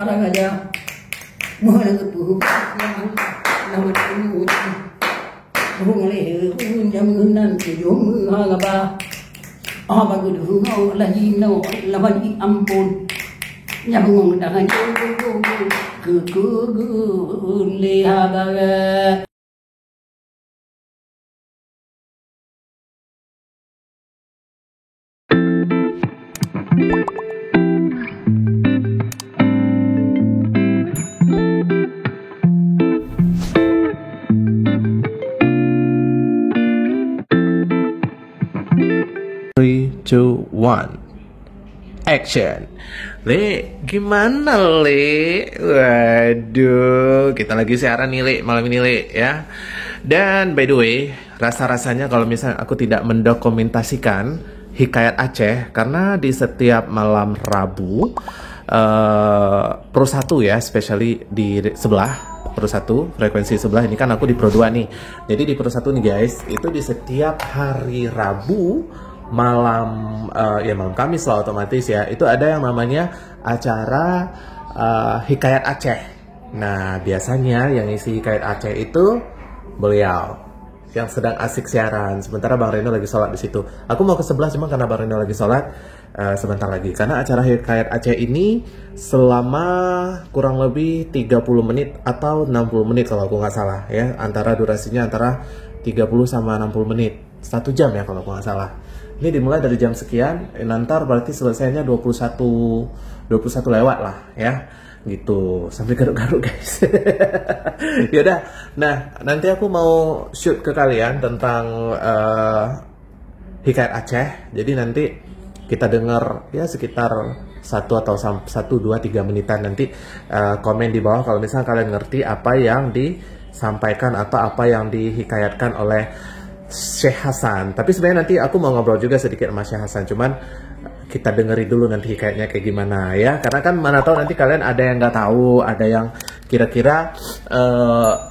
Orang aja mua là người phụ nằm ở trong ngủ hung lệ hung nhầm hung nan chỉ giống hung ha ba ba người hung hao là gì đâu là bao nhiêu âm bồn nhầm ngon đã hành cứ lê ha ba. 3, 2, 1 Action. Le, gimana Le? Waduh, kita lagi siaran nih Le, malam ini Le ya. Dan by the way, rasa-rasanya kalau misalnya aku tidak mendokumentasikan Hikayat Aceh, karena di setiap malam Rabu Pro 1 ya, especially di sebelah Pro 1, frekuensi sebelah ini kan aku di Pro 2 nih. Jadi di Pro 1 nih guys, itu di setiap hari Rabu malam ya malam Kamis lah otomatis ya, itu ada yang namanya acara Hikayat Aceh. Nah biasanya yang isi Hikayat Aceh itu beliau yang sedang asik siaran, sementara Bang Reno lagi sholat di situ. Aku mau ke sebelah cuma karena Bang Reno lagi sholat sebentar lagi, karena acara Hikayat Aceh ini selama kurang lebih 30 menit atau 60 menit kalau aku nggak salah ya, antara durasinya antara 30 sama 60 menit, 1 jam ya kalau aku nggak salah. Ini dimulai dari jam sekian, nanti berarti selesainya 21 lewat lah ya, gitu, sampai garuk-garuk guys. Yaudah, nah nanti aku mau shoot ke kalian tentang Hikayat Aceh. Jadi nanti kita dengar ya sekitar 1 atau 1, 2, 3 menitan, nanti komen di bawah kalau misalnya kalian ngerti apa yang disampaikan atau apa yang dihikayatkan oleh Syekh Hasan. Tapi sebenarnya nanti aku mau ngobrol juga sedikit sama Syekh Hasan, cuman kita dengerin dulu nanti hikayatnya kayak gimana ya, karena kan mana tahu nanti kalian ada yang nggak tahu, ada yang kira-kira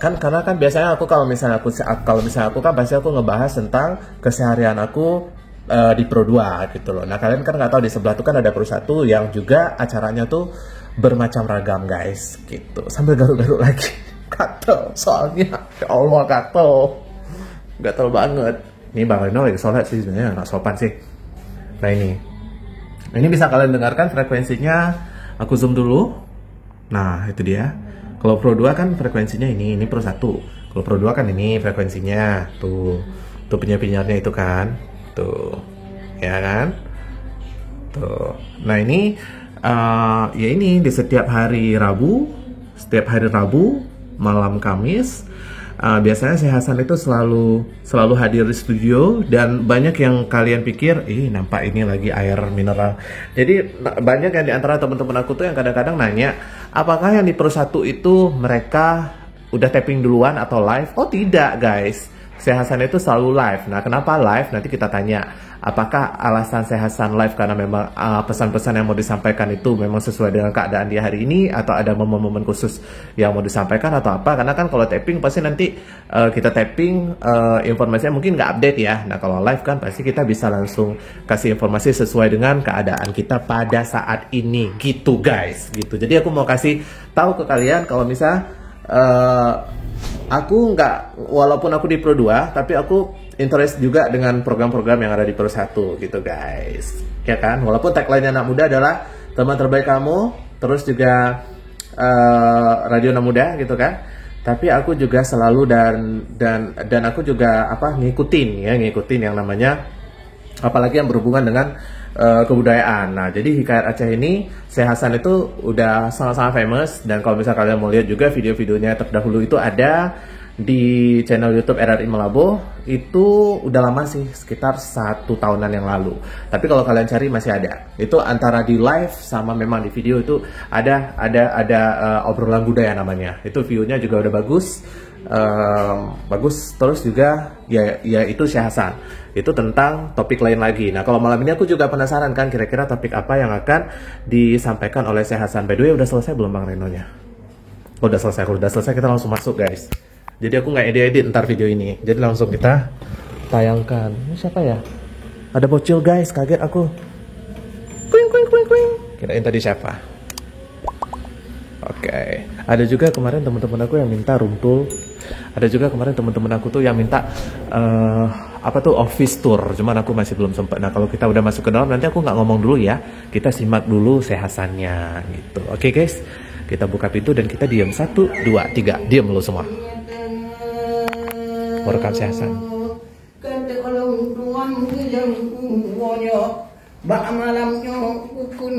kan, karena kan biasanya aku kalau misalnya aku kan pasti aku ngebahas tentang keseharian aku di Pro 2 gitu loh. Nah kalian kan nggak tahu di sebelah tuh kan ada Pro 1 yang juga acaranya tuh bermacam ragam guys gitu, sambil garuk-garuk lagi. Gatel soalnya, ya Allah gatel banget. Ini Bang Reno lagi sholat sih, sebenarnya nggak sopan sih. Nah ini bisa kalian dengarkan frekuensinya, aku zoom dulu. Nah itu dia. Kalau Pro 2 kan frekuensinya ini Pro 1. Kalau Pro 2 kan ini frekuensinya, tuh penyiar-penyiarnya itu kan, tuh ya kan, tuh. Nah ini ya ini di setiap hari Rabu malam Kamis. Biasanya Syekh Hasan itu selalu hadir di studio, dan banyak yang kalian pikir, nampak ini lagi air mineral. Jadi banyak yang di antara teman-teman aku tuh yang kadang-kadang nanya, apakah yang di Pro 1 itu mereka udah tapping duluan atau live? Oh tidak guys, Syekh Hasan itu selalu live. Nah kenapa live? Nanti kita tanya. Apakah alasan Syekh Hasan live karena memang pesan-pesan yang mau disampaikan itu memang sesuai dengan keadaan di hari ini, atau ada momen-momen khusus yang mau disampaikan atau apa? Karena kan kalau tapping pasti nanti kita tapping informasinya mungkin nggak update ya. Nah kalau live kan pasti kita bisa langsung kasih informasi sesuai dengan keadaan kita pada saat ini gitu guys, gitu. Jadi aku mau kasih tahu ke kalian kalau misalnya aku nggak, walaupun aku di Pro 2 tapi aku interest juga dengan program-program yang ada di Pro 1 gitu guys, ya kan? Walaupun tagline-nya anak muda adalah teman terbaik kamu, terus juga radio anak muda gitu kan, tapi aku juga selalu dan aku juga ngikutin yang namanya, apalagi yang berhubungan dengan kebudayaan. Nah jadi Hikayat Aceh ini Syekh Hasan itu udah sangat-sangat famous, dan kalau misalnya kalian mau lihat juga video-videonya terdahulu itu ada di channel YouTube RRI Malabo, itu udah lama sih, sekitar 1 tahunan yang lalu. Tapi kalau kalian cari masih ada. Itu antara di live sama memang di video itu ada obrolan budaya namanya. Itu view-nya juga udah bagus. Terus juga ya itu Syekh Hasan. Itu tentang topik lain lagi. Nah kalau malam ini aku juga penasaran kan, kira-kira topik apa yang akan disampaikan oleh Syekh Hasan. By the way, udah selesai belum Bang Renonya? Oh, udah selesai. Kalau udah selesai kita langsung masuk guys. Jadi aku nggak edit ntar video ini, jadi langsung kita tayangkan. Ini siapa ya? Ada bocil guys, kaget aku. Kuing. Kirain tadi siapa? Oke. Ada juga kemarin teman-teman aku yang minta rumpul. Ada juga kemarin teman-teman aku tuh yang minta apa tuh office tour. Cuman aku masih belum sempat. Nah kalau kita udah masuk ke dalam nanti aku nggak ngomong dulu ya. Kita simak dulu sehasannya gitu. Oke guys. Kita buka pintu dan kita diam 1, 2, 3. Diam dulu semua. Merekam sehasan. Bak malamnya ukun,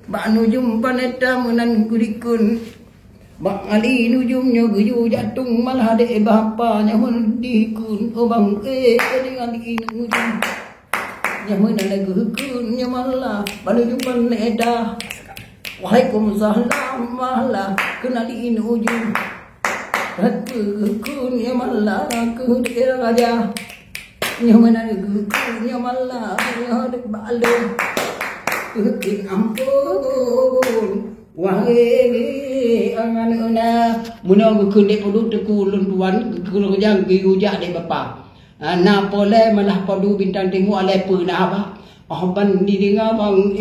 bak nujum paneta menan kurikun, bak ali nujumnya guyu jatung malah de bapanya mendikun, obang dengan di nujum, nyaman lagu kun nyamala, bak nujum paneta, waalaikumsalam malah kena di nujum, hatu kun nyamala kun raja. Nyaman gugunya malah ada balon kukin ampun wahai angan-ana muna gukun dek padu tekulun tuan gukun yang giujak dek bapa na pole malah padu bintang tengok ale pernah apa ban di dengar bang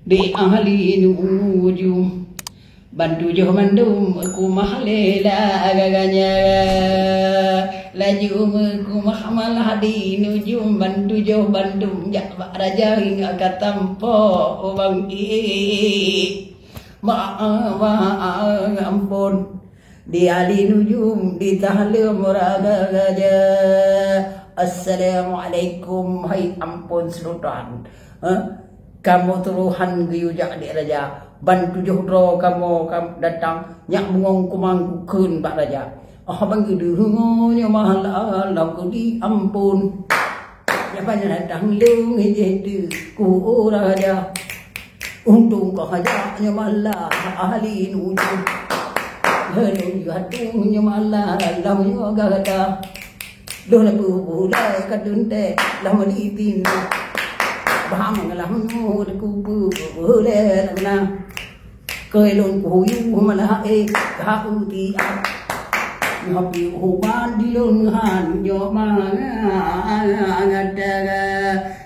de ahli nujum bantu jo mandum ku mahlela agaganya laju ku mahmal hadi nujum bantu jo bandum jak raja hingga katampo bang ampun di ali nujum di tahlil muraga gaja. Assalamualaikum, hai ampun sultan. Kamu turuhan guyujak di raja. Bantu johdro kamu datang nyak bungong kumang kun pak raja. Bang gedu hungonya mahal alam ku di ampun. Ya banyak datang lung itu ku raja. Untung kau hajaknya malah ahli nujum. Henung jatuhnya malah lamanya gagata. Dona pula kadunte lama ditin. Bahang lam nu ku boleh na. Cười lộn của yêu mà là ê cả ưu tí ác ngọc yêu hồ ban đi lộn hàn do mà ngạt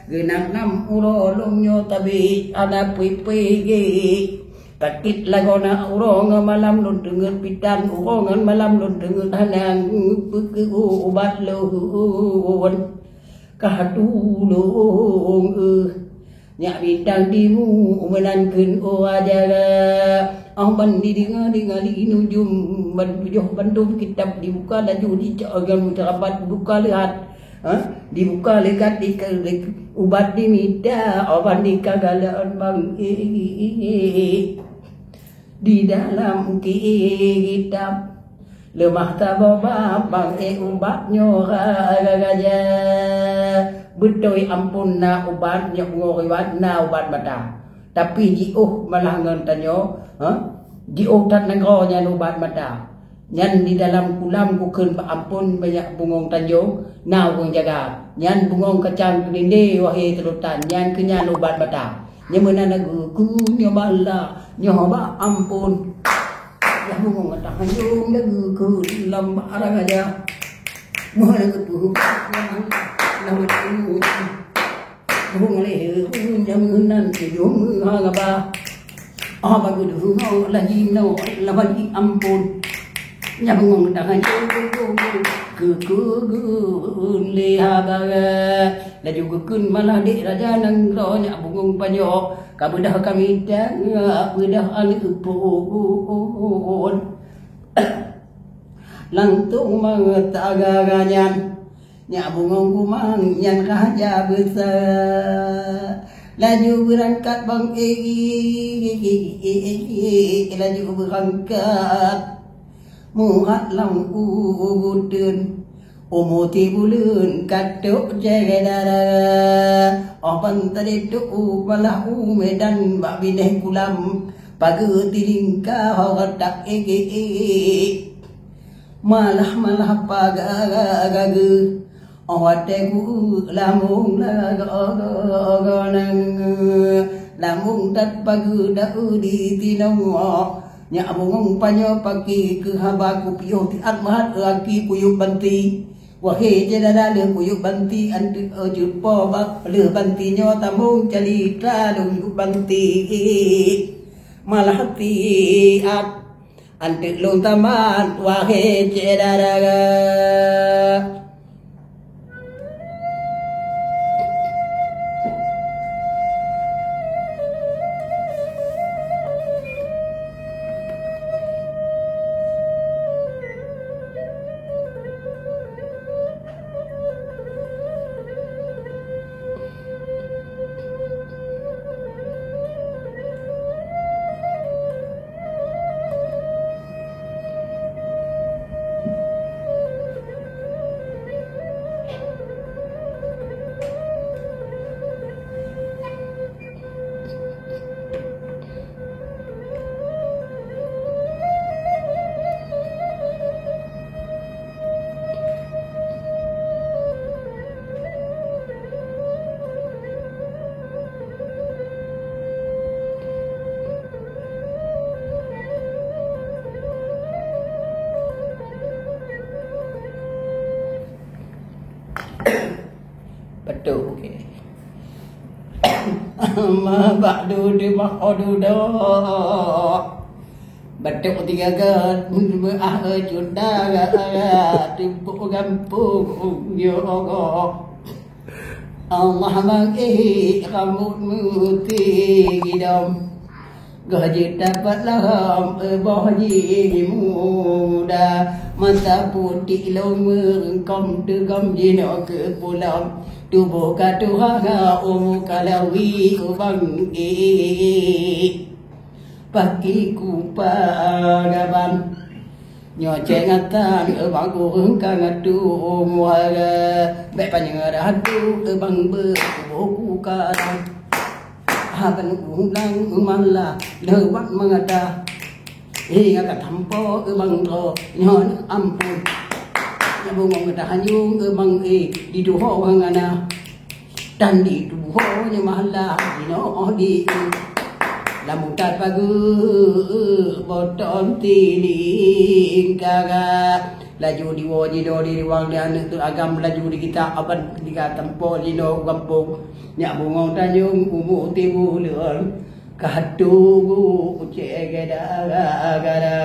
gửi nặng năm uro lông nhô tabi ada pipi gi kakit lagona uro ng malam lon dengan pitan uro ng malam lon dengan hanang ubat lohon kahatulong nyak bintang dimu menangkeun wajara ban di dengar di nujum bandum kitab dibuka laju dicagan muterabat buka lihat dibuka lekat di ubat dimida ban di kagalaan bang di dalam kitab lemah tababa bang ubatnya raga betul ampun na ubat yang ngoriwat na ubat mata tapi jiuh malah ngantanyo jiuh tan nangronya ubat mata nyan di dalam kulam bukan ampun banyak bungong tanjung na wong jaga nyan bungong kacang kelinde wahai terutan nyan kenyan ubat mata nyemena nagu kunya bala nyoba ampun ya bungong tanjung nagu ku lambarang aja mohon kepuh namun ini hung leh hung jam nan ti yum ha ba bagu du hung la hi no la ban ampun nyam ngong dangan ku le ha ba la juga kun malah de raja nang ro nya bungong panyo ka bedah kami dang bedah ali upon langtung mangataganyan nyak bungong kumang yang raja besar laju berangkat bang laju berangkat muhat lang udun umuti bulun katuk jegedara opan tadi tu malah medan bak bineh kulam pagi tingkah hotak malah pagagagu awatku lamung lamung tat pagu dau di tinong nya bungong panyo pagi ke habaku piyo ti atmahat aki puyuk banti Wahai jedada le kuyuk banti antu jupo ba le banti nyo tamung calitra lung banti malah hati at antu lung taman wahai jedada betul okey ma ba'du di maqadu do betul tiga gat ah juda tipu gampung yo Allah mangi kamu muti gidam gaji dapat laham bohji muda mata putih lomeng kom tu gom jino ke pulang tubuh katuhanga kalawi ubangi pagi kupagaban nyoce ngatan bang ku ngatu muara be panyara hadu bang be buku karang haban ulang mala lewat mengada hingga katampo bang ro nyon ampun bungong kita hanyung bang di duho hangana dan di duho nya mahala dino di lamun tat pagu boton tiling kaga laju di woji do di wang dan tu agam laju di kita aban di katampo dino kampung nya bungong tanyung umu tibu leon katugu cegeda gara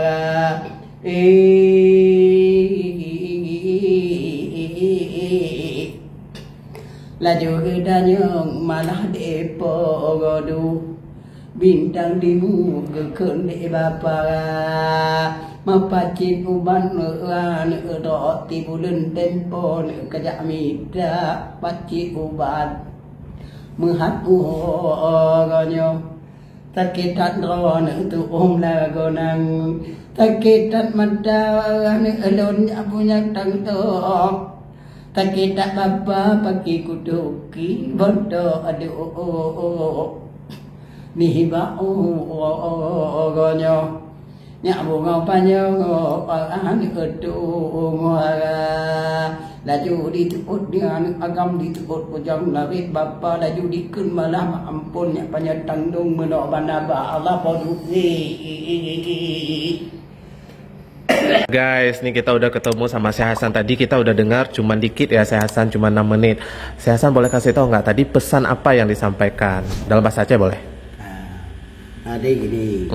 laju gedanyong malah depo godu bintang di muka kene bapa mapacin uban an roti bulan tempo kajak mita pacin uban menghat ganyo takitan ron tu lagonang takitan mata alon punya tang to takitan bapa pagi kuduki bondo aduh ni ba ganyo nya bunga panyo an edu ngara laju ditut dengan agam ditut pujang nabi bapa laju dikun malah ampun nya panyo tangdung menok banaba Allah podusi. Guys, nih kita udah ketemu sama Syekh Hasan. Tadi kita udah dengar cuman dikit ya Syekh Hasan, cuma 6 menit. Syekh Hasan boleh kasih tahu nggak tadi pesan apa yang disampaikan dalam bahasa Aceh boleh? Ada gini,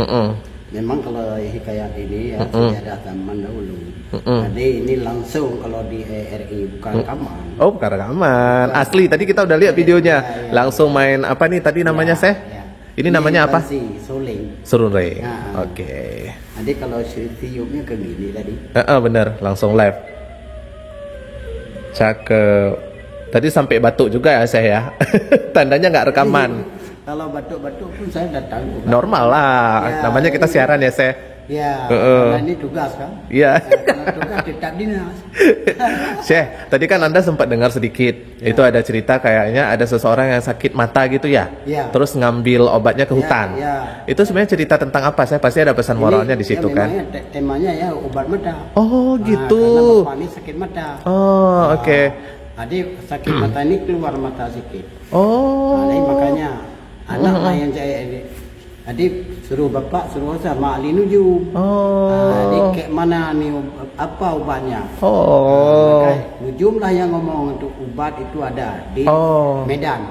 memang kalau hikayat ini ya sejarah zaman dahulu. Jadi ini langsung kalau di RI bukan rekaman. Oh bukan rekaman, asli. Tadi kita udah lihat videonya, langsung main apa nih tadi namanya Syekh? Ini namanya apa? Serunreng. Oke. Jadi kalau tiupnya ke gini tadi. Bener, langsung live. Cakep. Tadi sampai batuk juga ya Syekh ya. Tandanya nggak rekaman. Kalau batuk-batuk pun saya datang. Normal lah, ya, namanya kita siaran ya Syekh. Ya, karena ini tugas kan. Iya. Kalau tugas tidak dinas. Syekh, tadi kan Anda sempat dengar sedikit. Ya. Itu ada cerita kayaknya ada seseorang yang sakit mata gitu ya. Ya. Terus ngambil obatnya ke hutan. Ya. Itu sebenarnya cerita tentang apa? Saya pasti ada pesan moralnya di situ kan. Temanya ya obat mata. Oh, gitu. Karena bapak ini sakit mata. Oh, oke. Jadi sakit mata ini keluar mata sedikit. Oh. Jadi makanya anak yang saya Jadi suruh bapak suruh saya mak Ali nujum. Jadi kayak mana nih apa obatnya? Maka nujum lah yang ngomong untuk obat itu ada di Medan.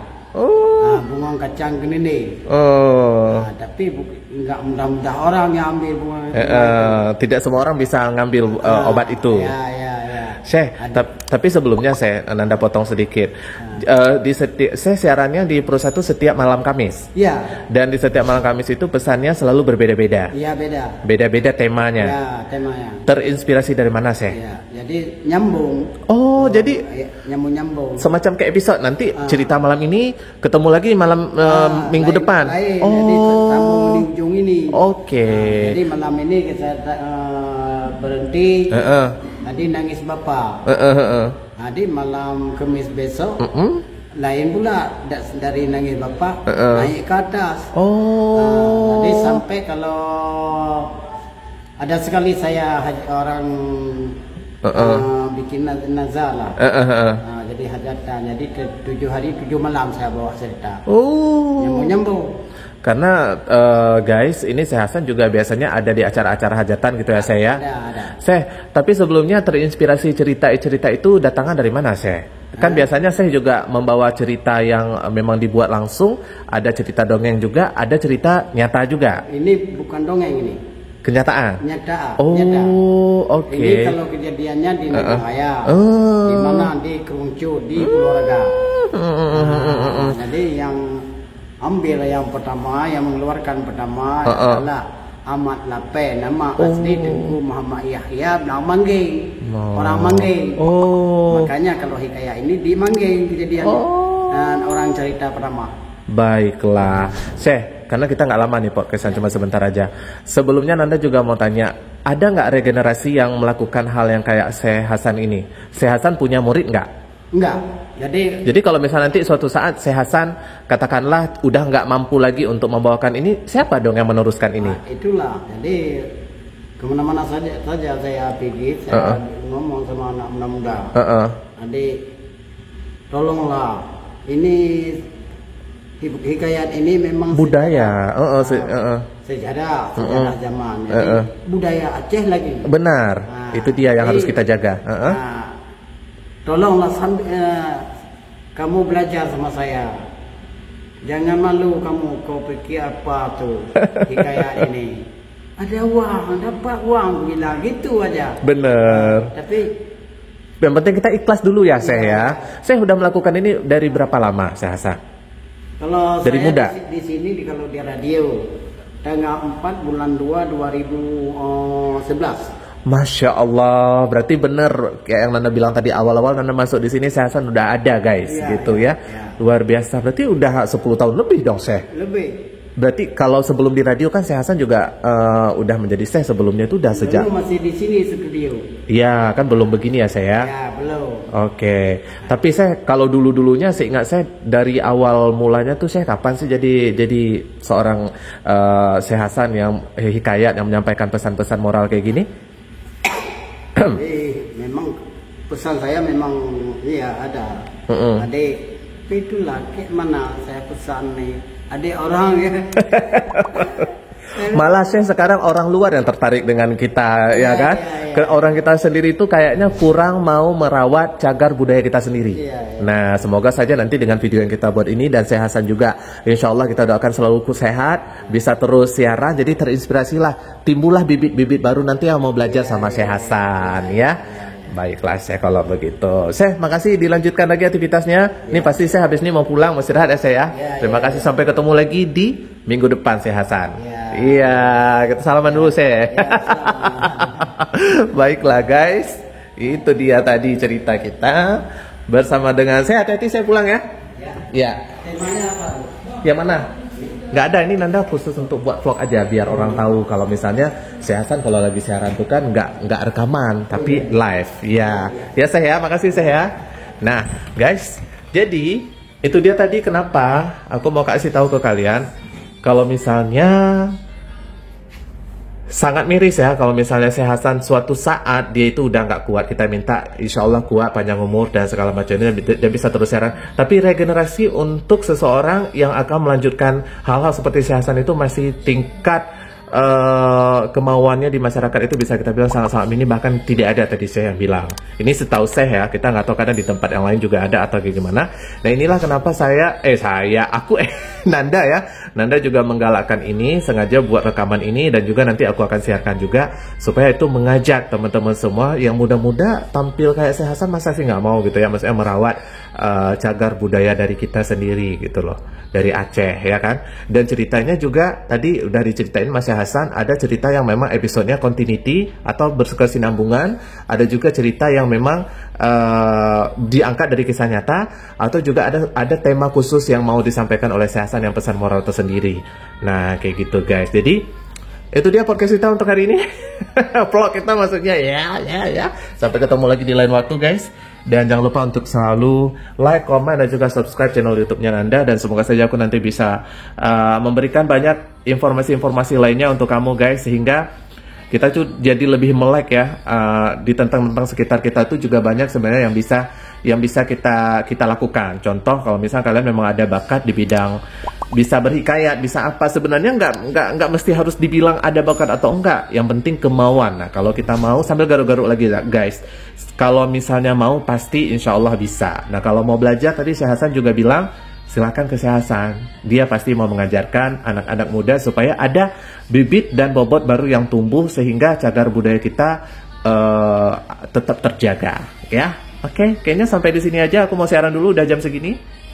Bunga kacang kenini. Tapi nggak mudah-mudah orang yang ambil bunga. Tidak semua orang bisa ngambil obat itu. Ya. Syekh, tapi sebelumnya saya Nanda potong sedikit. Saya siarannya di Pro 1 setiap malam Kamis. Iya. Dan di setiap malam Kamis itu pesannya selalu berbeda-beda. Iya, beda. Beda-beda temanya. Ya, temanya. Terinspirasi dari mana, Syekh? Ya, jadi nyambung. Jadi nyambung. Semacam kayak episode nanti cerita malam ini ketemu lagi malam minggu depan. Jadi sambung di ujung ini. Jadi malam ini kita berhenti. Tadi nangis bapak. Jadi malam Kamis besok lain pula dari nangis bapak naik ke atas. Jadi sampai kalau ada sekali saya orang bikin nazar lah. Jadi hajatan. Jadi 7 hari 7 malam saya bawa cerita. Nyambung. Karena guys, ini Syekh Hasan juga biasanya ada di acara-acara hajatan gitu ya, Syekh ya. Ada. Syekh, tapi sebelumnya terinspirasi cerita itu datangnya dari mana, Syekh? Kan biasanya Syekh juga membawa cerita yang memang dibuat langsung, ada cerita dongeng juga, ada cerita nyata juga. Ini bukan dongeng ini. Kenyataan? Nyata. Oke. Ini kalau kejadiannya di Nagahaya, di mana di Kerungcu, di Pulau Raga. Jadi yang ambil yang pertama, yang mengeluarkan pertama adalah Ahmad Lape, nama asli Tengku Muhammad Yahya, nama Manggeng, orang Manggeng. Makanya kalau hikayat ini di Manggeng kejadian dan orang cerita pertama. Baiklah, Syekh, karena kita nggak lama nih podcastan, cuma sebentar aja. Sebelumnya Nanda juga mau tanya, ada nggak regenerasi yang melakukan hal yang kayak Syekh Hasan ini? Syekh Hasan punya murid nggak? Enggak. Jadi kalau misalnya nanti suatu saat Syekh Hasan katakanlah udah nggak mampu lagi untuk membawakan ini, siapa dong yang meneruskan ini? Itulah. Jadi kemana-mana saja saya pergi, saya ngomong sama anak muda. Jadi tolonglah, ini hikayat ini memang budaya, sejarah zaman. Jadi budaya Aceh lagi. Benar, itu dia yang harus kita jaga. Tolonglah kamu belajar sama saya. Jangan malu kamu, kau pikir apa tuh hikayat ini. Ada uang, dapat uang, bilang gitu aja. Bener. Tapi yang penting kita ikhlas dulu ya, Syekh ya. Syekh udah melakukan ini dari berapa lama, Syekh Hasan? Kalau dari saya muda di sini kalau di radio tanggal 4 bulan 2 2011. Masya Allah, berarti bener kayak yang Nanda bilang tadi awal-awal Nanda masuk di sini, Syekh Hasan udah ada guys, gitu ya. Luar biasa, berarti udah 10 tahun lebih dong, Syekh. Lebih. Berarti kalau sebelum di radio kan Syekh Hasan juga udah menjadi Syekh sebelumnya itu udah sejak. Belum, masih di sini studio. Iya, kan belum begini ya, Syekh ya. Ya, belum. Oke. Tapi Syekh kalau dulu-dulunya saya ingat Syekh dari awal mulanya tuh Syekh kapan sih jadi seorang Syekh Hasan yang hikayat yang menyampaikan pesan-pesan moral kayak gini? Memang pesan saya memang ada. Adik, itulah kayak mana saya pesan nih. Adik orang ya. Malah Syekh sekarang orang luar yang tertarik dengan kita, ya kan? Orang kita sendiri itu kayaknya kurang mau merawat cagar budaya kita sendiri. Nah, semoga saja nanti dengan video yang kita buat ini dan Syekh Hasan juga, insya Allah kita doakan selalu sehat, bisa terus siaran, jadi terinspirasilah, timbullah bibit-bibit baru nanti yang mau belajar sama Syekh Hasan, ya. Baiklah Syekh kalau begitu. Syekh, makasih, dilanjutkan lagi aktivitasnya. Ini pasti Syekh habis ini mau pulang, mau istirahat ya Syekh ya. Terima kasih, sampai ketemu lagi di minggu depan Syekh Hasan. Iya, kita salaman dulu Syekh. Baiklah guys, itu dia tadi cerita kita bersama dengan Syekh. Hati-hati saya pulang ya. Iya. Temanya apa? Yang mana? Nggak ada, ini Nanda khusus untuk buat vlog aja biar orang tahu kalau misalnya Syekh Hasan kalau lagi siaran tuh kan nggak rekaman tapi live. Ya Syekh ya, makasih Syekh ya. Nah guys, jadi itu dia tadi kenapa aku mau kasih tahu ke kalian kalau misalnya sangat miris ya kalau misalnya Syekh Hasan suatu saat dia itu udah nggak kuat. Kita minta insya Allah kuat, panjang umur dan segala macamnya, dan bisa terus siaran. Tapi regenerasi untuk seseorang yang akan melanjutkan hal-hal seperti Syekh Hasan itu masih tingkat kemauannya di masyarakat itu bisa kita bilang sangat-sangat minim, bahkan tidak ada tadi saya yang bilang. Ini setahu saya ya, kita nggak tahu kadang di tempat yang lain juga ada atau gimana. Nah inilah kenapa aku Nanda ya, Nanda juga menggalakkan ini, sengaja buat rekaman ini, dan juga nanti aku akan siarkan juga supaya itu mengajak teman-teman semua yang muda-muda tampil kayak Syekh Hasan, masa sih nggak mau gitu ya, maksudnya merawat cagar budaya dari kita sendiri gitu loh, dari Aceh ya kan. Dan ceritanya juga tadi udah diceritain Mas Syekh Hasan, ada cerita yang memang episodenya continuity atau berkesinambungan, ada juga cerita yang memang diangkat dari kisah nyata, atau juga ada tema khusus yang mau disampaikan oleh Syekh Hasan yang pesan moral tersendiri. Nah kayak gitu guys, jadi itu dia podcast kita untuk hari ini. Vlog kita maksudnya ya. Sampai ketemu lagi di lain waktu guys. Dan jangan lupa untuk selalu like, comment, dan juga subscribe channel YouTube-nya Nanda. Dan semoga saja aku nanti bisa memberikan banyak informasi-informasi lainnya untuk kamu guys, sehingga kita tuh jadi lebih melek ya di tentang sekitar kita tuh juga banyak sebenarnya yang bisa kita lakukan. Contoh kalau misalnya kalian memang ada bakat di bidang bisa berhikayat, bisa apa, sebenarnya nggak mesti harus dibilang ada bakat atau enggak, yang penting kemauan. Nah kalau kita mau, sambil garuk-garuk lagi guys, kalau misalnya mau pasti insya Allah bisa. Nah kalau mau belajar, tadi Syekh Hasan juga bilang silakan ke Syekh Hasan, dia pasti mau mengajarkan anak-anak muda supaya ada bibit dan bobot baru yang tumbuh, sehingga cagar budaya kita tetap terjaga ya. Oke, kayaknya sampai di sini aja, aku mau siaran dulu, udah jam segini.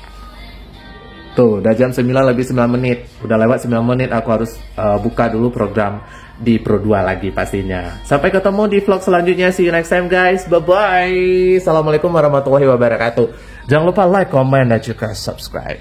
Tuh, udah jam 9 lebih 9 menit. Udah lewat 9 menit, aku harus buka dulu program di Pro 2 lagi pastinya. Sampai ketemu di vlog selanjutnya. See you next time guys. Bye-bye. Assalamualaikum warahmatullahi wabarakatuh. Jangan lupa like, comment, dan juga subscribe.